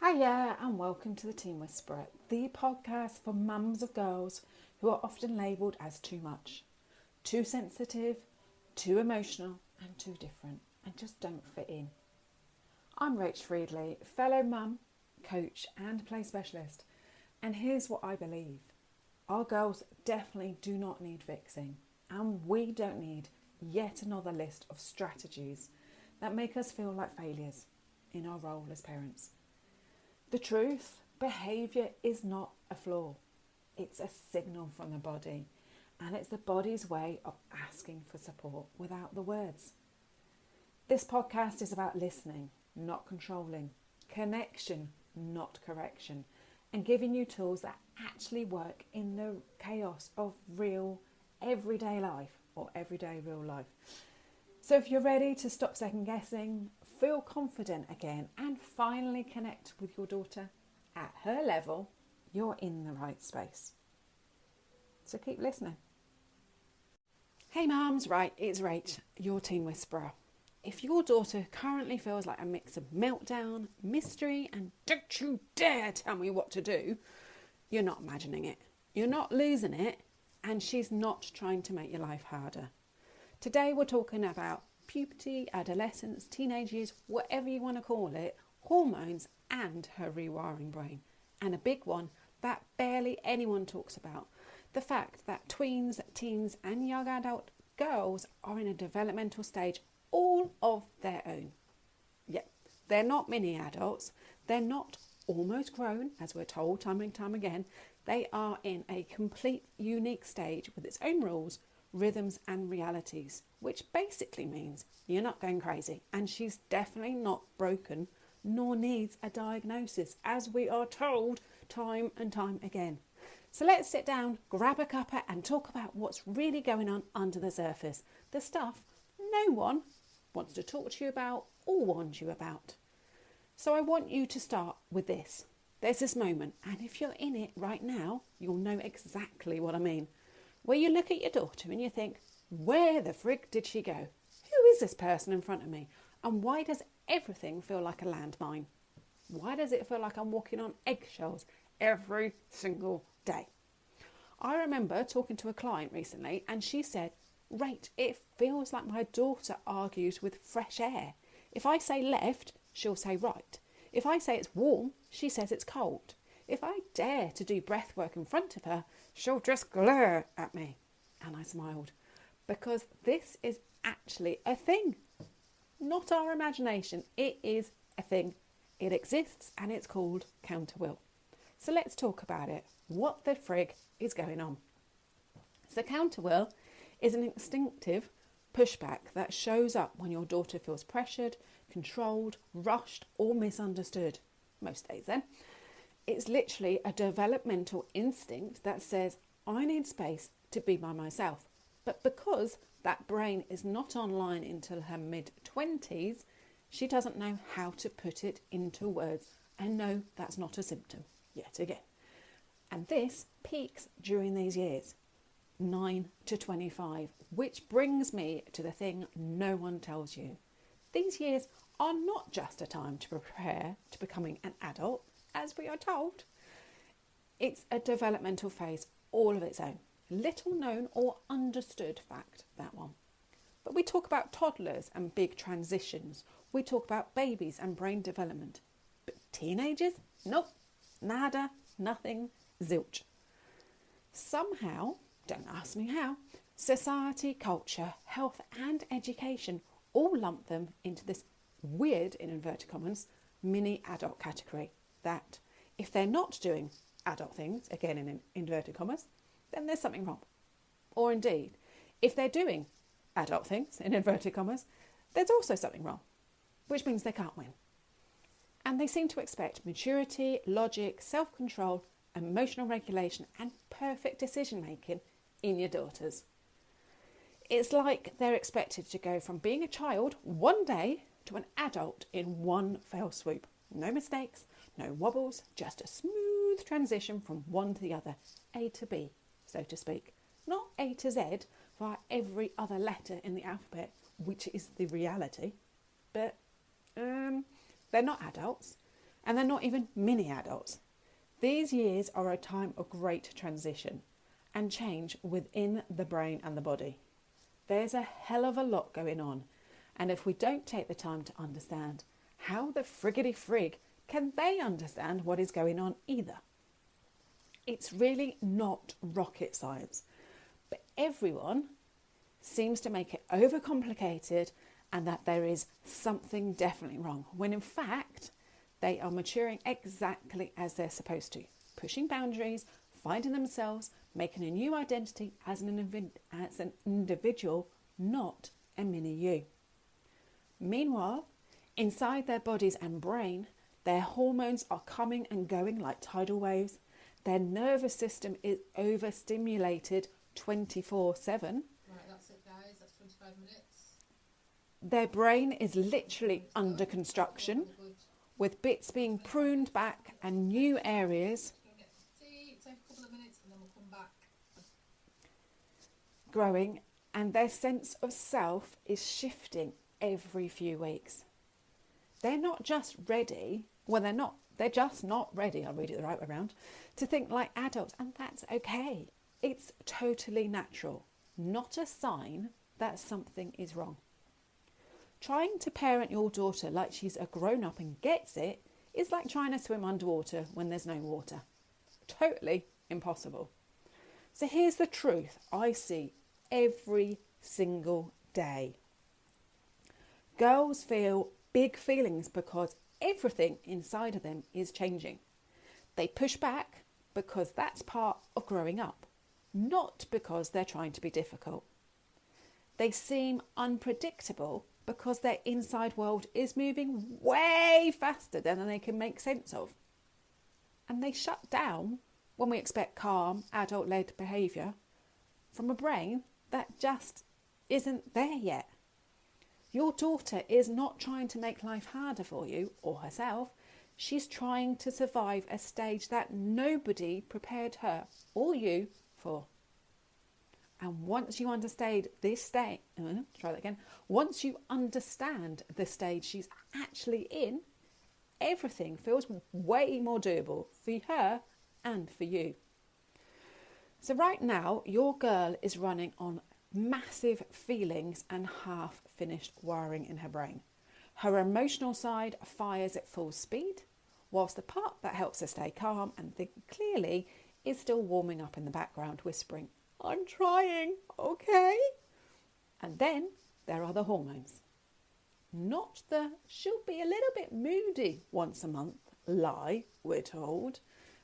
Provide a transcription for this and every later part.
Hiya and welcome to the Teen Whisperer, the podcast for mums of girls who are often labelled as too much, too sensitive, too emotional and too different and just don't fit in. I'm Rach Friedley, fellow mum, coach and play specialist, and here's what I believe. Our girls definitely do not need fixing, and we don't need yet another list of strategies that make us feel like failures in our role as parents. The truth, behaviour is not a flaw. It's a signal from the body, and it's the body's way of asking for support without the words. This podcast is about listening, not controlling, connection, not correction, and giving you tools that actually work in the chaos of real everyday life or everyday real life. So if you're ready to stop second guessing, feel confident again and finally connect with your daughter at her level, you're in the right space. So keep listening. Hey mums, right, it's Rach, your Teen Whisperer. If your daughter currently feels like a mix of meltdown, mystery and don't you dare tell me what to do, you're not imagining it. You're not losing it, and she's not trying to make your life harder. Today we're talking about puberty, adolescence, teenage years, whatever you want to call it, hormones and her rewiring brain. And a big one that barely anyone talks about, the fact that tweens, teens and young adult girls are in a developmental stage all of their own. Yep, they're not mini adults, they're not almost grown, as we're told time and time again. They are in a complete unique stage with its own rules, rhythms and realities, which basically means you're not going crazy, and she's definitely not broken nor needs a diagnosis, as we are told time and time again. So let's sit down, grab a cuppa and talk about what's really going on under the surface, the stuff no one wants to talk to you about or warns you about. So I want you to start with this. There's this moment, and if you're in it right now, you'll know exactly what I mean, where you look at your daughter and you think, where the frig did she go? Who is this person in front of me? And why does everything feel like a landmine? Why does it feel like I'm walking on eggshells every single day? I remember talking to a client recently and she said, Rach, it feels like my daughter argues with fresh air. If I say left, she'll say right. If I say it's warm, she says it's cold. If I dare to do breath work in front of her, she'll just glare at me. And I smiled, because this is actually a thing. Not our imagination, it is a thing. It exists and it's called counterwill. So let's talk about it. What the frig is going on? So counterwill is an instinctive pushback that shows up when your daughter feels pressured, controlled, rushed or misunderstood. Most days then. It's literally a developmental instinct that says, I need space to be by myself. But because that brain is not online until her mid-20s, she doesn't know how to put it into words. And no, that's not a symptom, yet again. And this peaks during these years, 9 to 25, which brings me to the thing no one tells you. These years are not just a time to prepare to becoming an adult, as we are told. It's a developmental phase all of its own. Little known or understood fact, that one. But we talk about toddlers and big transitions. We talk about babies and brain development. But teenagers? Nope. Nada, nothing, zilch. Somehow, don't ask me how, society, culture, health and education all lump them into this weird, in inverted commas, mini adult category. That if they're not doing adult things, again in inverted commas, then there's something wrong. Or indeed, if they're doing adult things, in inverted commas, there's also something wrong, which means they can't win. And they seem to expect maturity, logic, self-control, emotional regulation and perfect decision making in your daughters. It's like they're expected to go from being a child one day to an adult in one fell swoop. No mistakes, no wobbles, just a smooth transition from one to the other, A to B, so to speak. Not A to Z via every other letter in the alphabet, which is the reality. But they're not adults. and they're not even mini adults. These years are a time of great transition and change within the brain and the body. There's a hell of a lot going on, and if we don't take the time to understand, how the friggity frig can they understand what is going on either? It's really not rocket science, but everyone seems to make it overcomplicated and that there is something definitely wrong, when in fact they are maturing exactly as they're supposed to, pushing boundaries, finding themselves, making a new identity as an individual, not a mini you. Meanwhile, inside their bodies and brain, their hormones are coming and going like tidal waves. Their nervous system is overstimulated 24/7. Right, that's it, guys. That's 25 minutes. Their brain is literally under construction, with bits being pruned back and new areas Take a couple of minutes and then we'll come back. growing, and their sense of self is shifting every few weeks. They're not just ready, they're just not ready, I'll read it the right way around, to think like adults, and that's okay. It's totally natural, not a sign that something is wrong. Trying to parent your daughter like she's a grown-up and gets it is like trying to swim underwater when there's no water. Totally impossible. So here's the truth I see every single day. Girls feel big feelings because everything inside of them is changing. They push back because that's part of growing up, not because they're trying to be difficult. They seem unpredictable because their inside world is moving way faster than they can make sense of. And they shut down when we expect calm, adult-led behaviour from a brain that just isn't there yet. Your daughter is not trying to make life harder for you or herself. She's trying to survive a stage that nobody prepared her or you for. And once you understand this stage, once you understand the stage she's actually in, everything feels way more doable for her and for you. So right now, your girl is running on massive feelings and half-finished wiring in her brain. Her emotional side fires at full speed, whilst the part that helps her stay calm and think clearly is still warming up in the background, whispering, "I'm trying, okay?" And then there are the hormones. Not the she'll be a little bit moody once a month lie, we're told.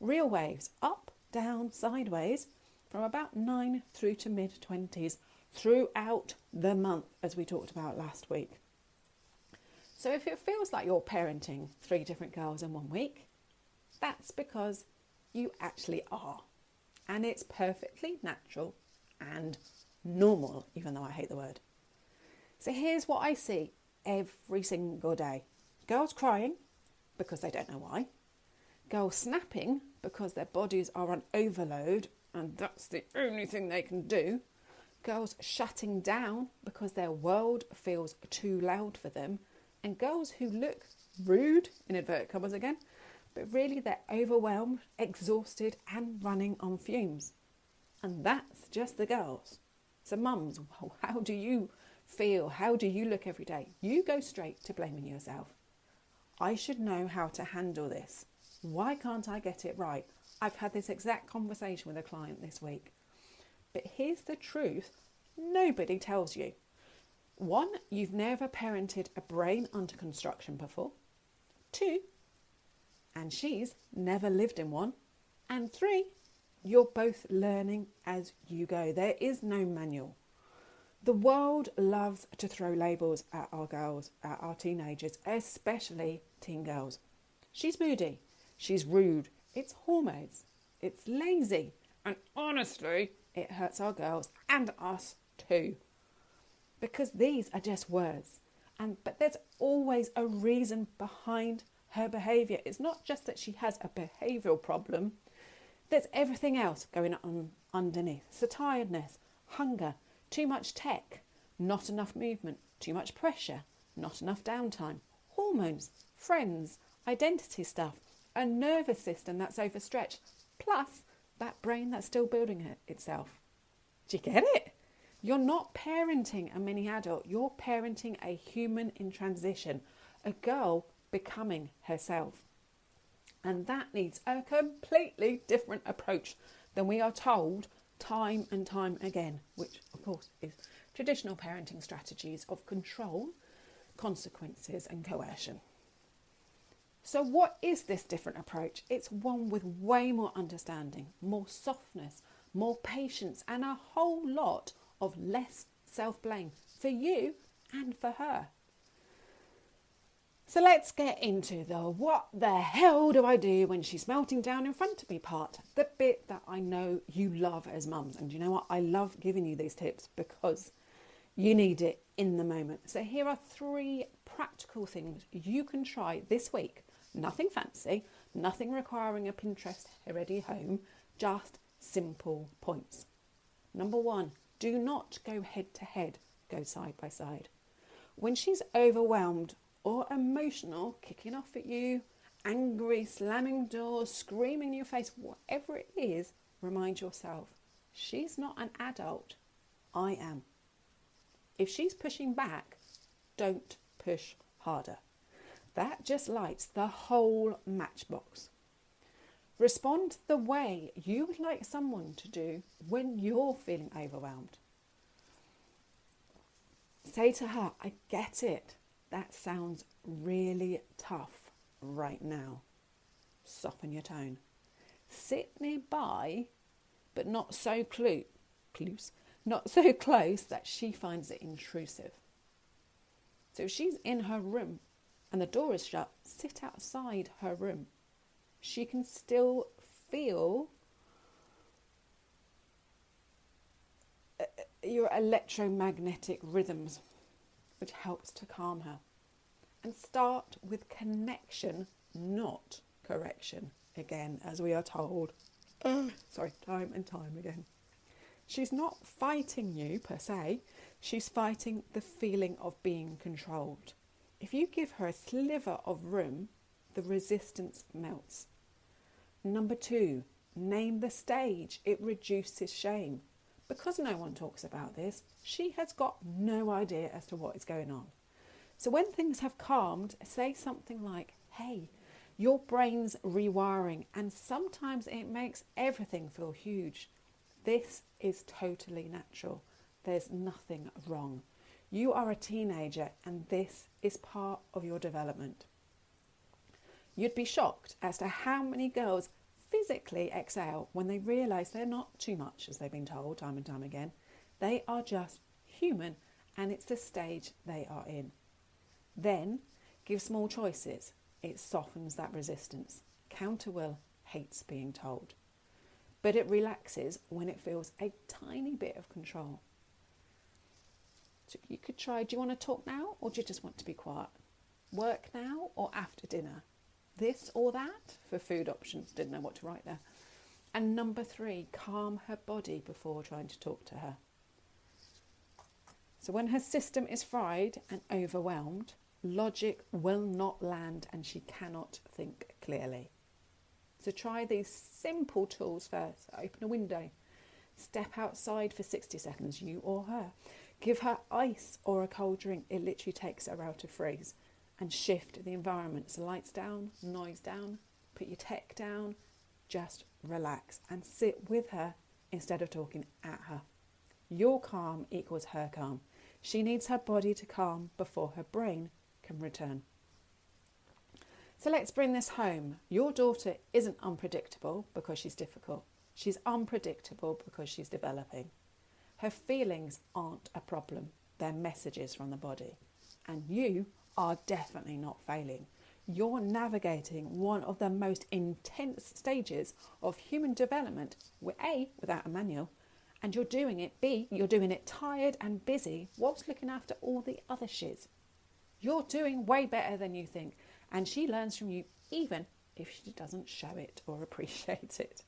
Real waves, up, down, sideways, from about 9 through to mid-20s, throughout the month, as we talked about last week. So if it feels like you're parenting 3 different girls in 1 week, that's because you actually are. And it's perfectly natural and normal, even though I hate the word. So here's what I see every single day. Girls crying because they don't know why. Girls snapping because their bodies are on overload and that's the only thing they can do. Girls shutting down because their world feels too loud for them. And girls who look rude, in inverted commas again, but really they're overwhelmed, exhausted and running on fumes. And that's just the girls. So mums, how do you feel? How do you look every day? You go straight to blaming yourself. I should know how to handle this. Why can't I get it right? I've had this exact conversation with a client this week. But here's the truth nobody tells you. 1, you've never parented a brain under construction before. 2, and she's never lived in one. And 3, you're both learning as you go. There is no manual. The world loves to throw labels at our girls, at our teenagers, especially teen girls. She's moody. She's rude. It's hormones. It's lazy. And honestly, it hurts our girls and us too. Because these are just words. But there's always a reason behind her behaviour. It's not just that she has a behavioural problem. There's everything else going on underneath. So tiredness, hunger, too much tech, not enough movement, too much pressure, not enough downtime, hormones, friends, identity stuff, a nervous system that's overstretched, plus that brain that's still building itself. Do you get it? You're not parenting a mini adult, you're parenting a human in transition, a girl becoming herself. And that needs a completely different approach than we are told time and time again, which of course is traditional parenting strategies of control, consequences and coercion. So what is this different approach? It's one with way more understanding, more softness, more patience, and a whole lot of less self-blame for you and for her. So let's get into the what the hell do I do when she's melting down in front of me part, the bit that I know you love as mums. And you know what? I love giving you these tips because you need it in the moment. So here are 3 practical things you can try this week. Nothing fancy, nothing requiring a Pinterest ready home, just simple points. Number 1, do not go head to head, go side by side. When she's overwhelmed or emotional, kicking off at you, angry, slamming doors, screaming in your face, whatever it is, remind yourself, she's not an adult, I am. If she's pushing back, don't push harder. That just lights the whole matchbox. Respond the way you would like someone to do when you're feeling overwhelmed. Say to her, I get it. That sounds really tough right now. Soften your tone. Sit nearby, but not so not so close that she finds it intrusive. So if she's in her room and the door is shut, sit outside her room. She can still feel your electromagnetic rhythms, which helps to calm her. And start with connection, not correction. Again, as we are told, time and time again. She's not fighting you per se, she's fighting the feeling of being controlled. If you give her a sliver of room, the resistance melts. Number 2, name the stage. It reduces shame. Because no one talks about this, she has got no idea as to what is going on. So when things have calmed, say something like, hey, your brain's rewiring and sometimes it makes everything feel huge. This is totally natural. There's nothing wrong. You are a teenager and this is part of your development. You'd be shocked as to how many girls physically excel when they realise they're not too much, as they've been told time and time again. They are just human and it's the stage they are in. Then give small choices. It softens that resistance. Counterwill hates being told, but it relaxes when it feels a tiny bit of control. So you could try, do you want to talk now or do you just want to be quiet? Work now or after dinner? This or that for food options. Didn't know what to write there. And number 3, calm her body before trying to talk to her. So when her system is fried and overwhelmed, logic will not land and she cannot think clearly. So try these simple tools first. Open a window. Step outside for 60 seconds, you or her. Give her ice or a cold drink. It literally takes her out of freeze. And shift the environment. So lights down, noise down, put your tech down, just relax and sit with her instead of talking at her. Your calm equals her calm. She needs her body to calm before her brain can return. So let's bring this home. Your daughter isn't unpredictable because she's difficult. She's unpredictable because she's developing. Her feelings aren't a problem. They're messages from the body. And you are definitely not failing. You're navigating one of the most intense stages of human development, A, without a manual, and you're doing it, B, you're doing it tired and busy whilst looking after all the other shiz. You're doing way better than you think, and she learns from you even if she doesn't show it or appreciate it.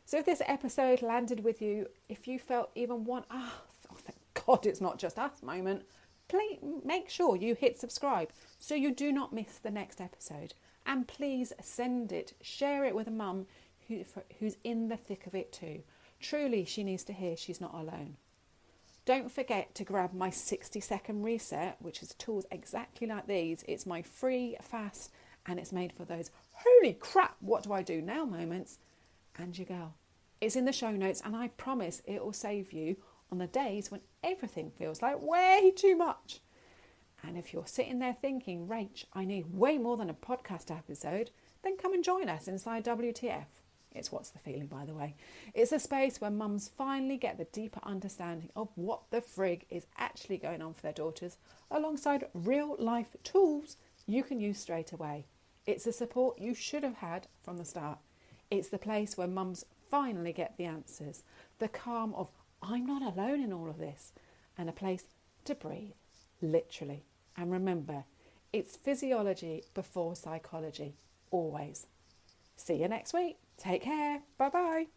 So if this episode landed with you, if you felt even one, thank God it's not just us moment, please make sure you hit subscribe so you do not miss the next episode. And please send it, share it with a mum who's in the thick of it too. Truly, she needs to hear she's not alone. Don't forget to grab my 60-second reset, which is tools exactly like these. It's my free, fast, and it's made for those holy crap, what do I do now moments, and your girl. It's in the show notes, and I promise it will save you on the days when everything feels like way too much. And if you're sitting there thinking, Rach, I need way more than a podcast episode, then come and join us inside WTF. It's What's the Feeling, by the way. It's a space where mums finally get the deeper understanding of what the frig is actually going on for their daughters, alongside real life tools you can use straight away. It's the support you should have had from the start. It's the place where mums finally get the answers, the calm of I'm not alone in all of this, and a place to breathe, literally. And remember, it's physiology before psychology, always. See you next week. Take care. Bye-bye.